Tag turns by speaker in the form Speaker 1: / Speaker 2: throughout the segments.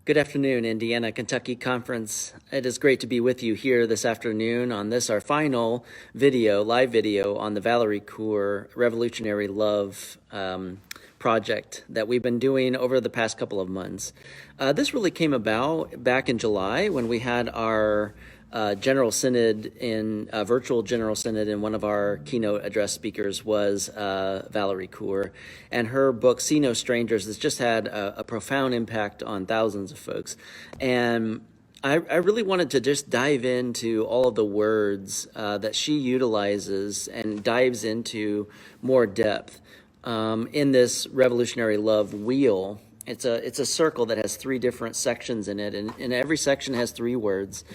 Speaker 1: Good afternoon, Indiana Kentucky Conference. It is great to be with you here this afternoon on this, our final video, live video on the Valarie Kaur Revolutionary Love project that we've been doing over the past couple of months. This really came about back in July when we had our General Synod virtual General Synod, and one of our keynote address speakers was Valarie Kaur, and her book See No Strangers has just had a profound impact on thousands of folks. And I really wanted to just dive into all of the words that she utilizes and dives into more depth in this revolutionary love wheel. It's a circle that has three different sections in it, and every section has three words.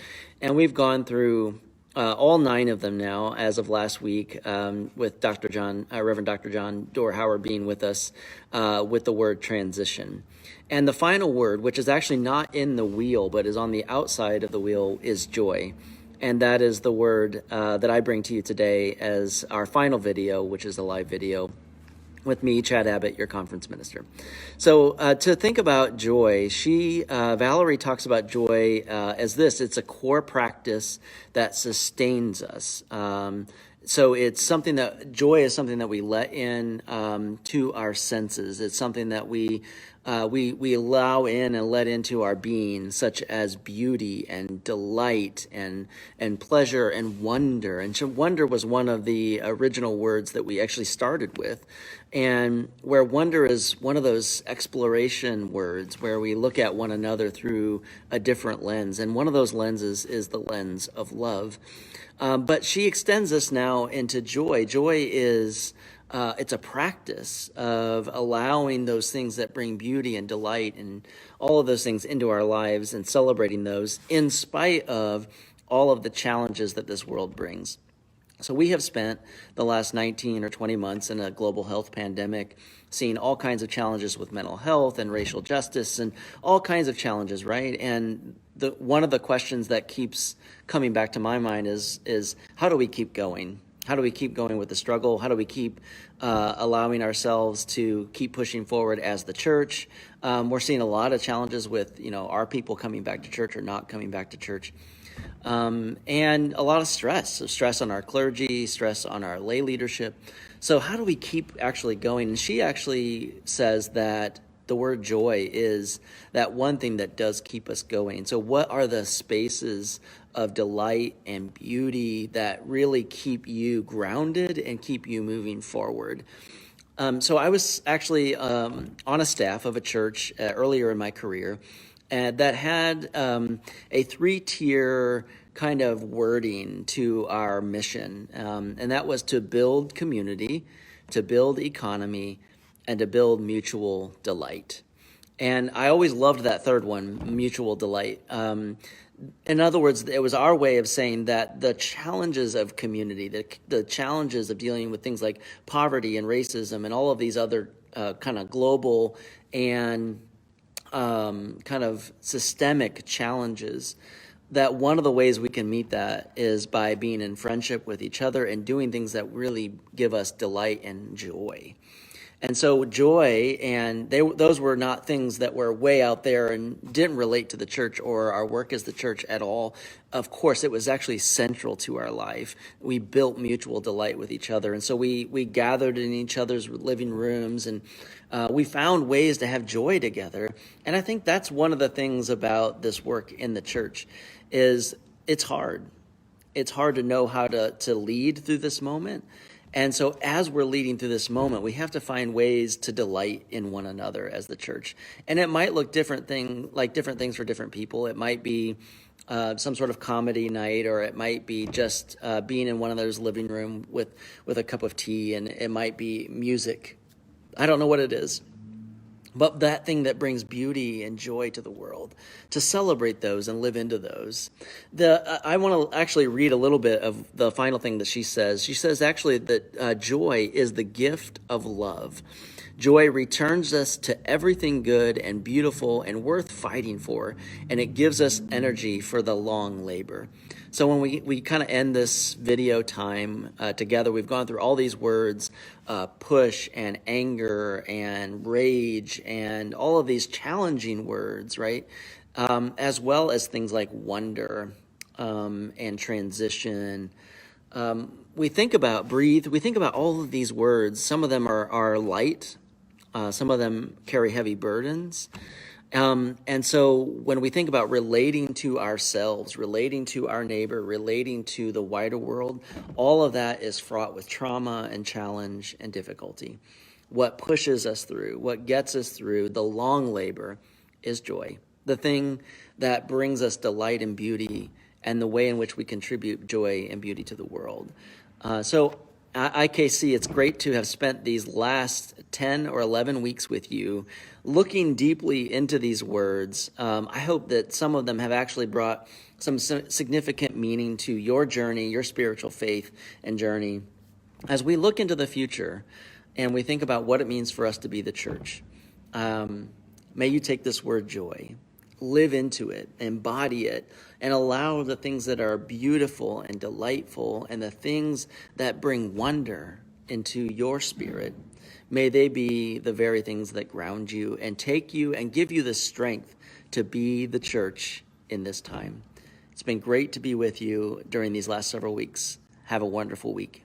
Speaker 1: And we've gone through all 9 of them now as of last week, with Reverend Dr. John Doerr Howard being with us with the word transition. And the final word, which is actually not in the wheel but is on the outside of the wheel, is joy. And that is the word that I bring to you today as our final video, which is a live video with me, Chad Abbott, your conference minister. So to think about joy, Valarie talks about joy as this: it's a core practice that sustains us. So it's something joy is something that we let in to our senses. It's something that we allow in and let into our being, such as beauty and delight and pleasure and wonder. And wonder was one of the original words that we actually started with, and where wonder is one of those exploration words where we look at one another through a different lens, and one of those lenses is the lens of love. But she extends us now into joy. Joy is it's a practice of allowing those things that bring beauty and delight and all of those things into our lives and celebrating those in spite of all of the challenges that this world brings. So we have spent the last 19 or 20 months in a global health pandemic, seeing all kinds of challenges with mental health and racial justice and all kinds of challenges, right? And one of the questions that keeps coming back to my mind is how do we keep going? How do we keep going with the struggle? How do we keep allowing ourselves to keep pushing forward as the church? We're seeing a lot of challenges with, our people coming back to church or not coming back to church. And a lot of stress on our clergy, stress on our lay leadership. So how do we keep actually going? And she actually says that the word joy is that one thing that does keep us going. So what are the spaces of delight and beauty that really keep you grounded and keep you moving forward? So I was actually on a staff of a church earlier in my career, that had a 3-tier kind of wording to our mission, and that was to build community, to build economy, and to build mutual delight. And I always loved that third one, mutual delight. In other words, it was our way of saying that the challenges of community, the challenges of dealing with things like poverty and racism and all of these other kind of global and kind of systemic challenges, that one of the ways we can meet that is by being in friendship with each other and doing things that really give us delight and joy. And so joy, and those were not things that were way out there and didn't relate to the church or our work as the church at all. Of course, it was actually central to our life. We built mutual delight with each other. And so we gathered in each other's living rooms, and we found ways to have joy together. And I think that's one of the things about this work in the church is it's hard. It's hard to know how to lead through this moment. And so as we're leading through this moment, we have to find ways to delight in one another as the church. And it might look different things for different people. It might be some sort of comedy night, or it might be just being in one of those living room with a cup of tea, and it might be music. I don't know what it is. But that thing that brings beauty and joy to the world, to celebrate those and live into those. I want to actually read a little bit of the final thing that she says. She says actually that joy is the gift of love. Joy returns us to everything good and beautiful and worth fighting for, and it gives us energy for the long labor. So when we kind of end this video time together, we've gone through all these words, push and anger and rage and all of these challenging words, right? as well as things like wonder and transition. We think about breathe. We think about all of these words. Some of them are light. Some of them carry heavy burdens. And so when we think about relating to ourselves, relating to our neighbor, relating to the wider world, all of that is fraught with trauma and challenge and difficulty. What pushes us through, what gets us through the long labor is joy. The thing that brings us delight and beauty and the way in which we contribute joy and beauty to the world. So IKC, it's great to have spent these last 10 or 11 weeks with you looking deeply into these words. I hope that some of them have actually brought some significant meaning to your journey, your spiritual faith and journey. As we look into the future and we think about what it means for us to be the church, may you take this word joy, live into it, embody it, and allow the things that are beautiful and delightful and the things that bring wonder into your spirit, may they be the very things that ground you and take you and give you the strength to be the church in this time. It's been great to be with you during these last several weeks. Have a wonderful week.